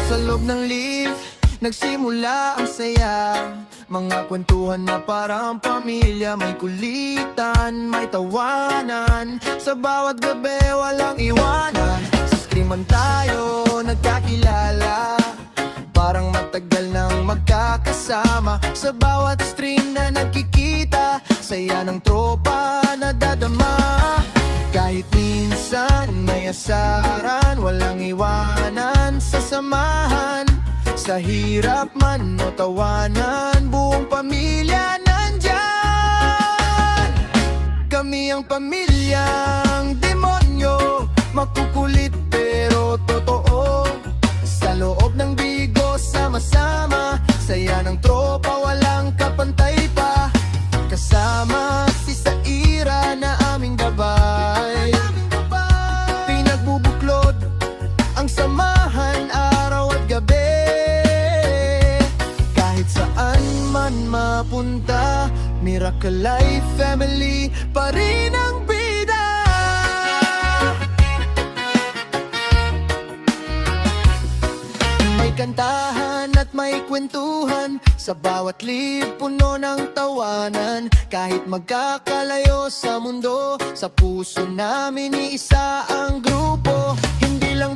Sa loob ng lift, nagsimula ang saya. Mga kwentuhan na parang pamilya. May kulitan, may tawanan. Sa bawat gabi walang iwanan. Sa skriman tayo nagkakilala, parang matagal nang magkakasama. Sa bawat stream na nagkikita, saya ng tropa na dadama. Kahit minsan may asaran, walang iwanan sa samahan. Sa hirap man o tawanan, buong pamilya nandyan. Kami ang pamilyang demonyo, makukulit pero totoo. Sa loob ng bigo, sama-sama, saya ng tropa, walang kapantay pa. Kasama si Saira na aming gabay, pinagbubuklod ang samahan araw at gabi. Kahit saan man mapunta, Miracle Life Family pa rin ang bida. May kantahan at may kwentuhan, sa bawat lift puno ng tawanan. Kahit magkakalayo sa mundo, sa puso namin iisa ang grupo. Hindi lang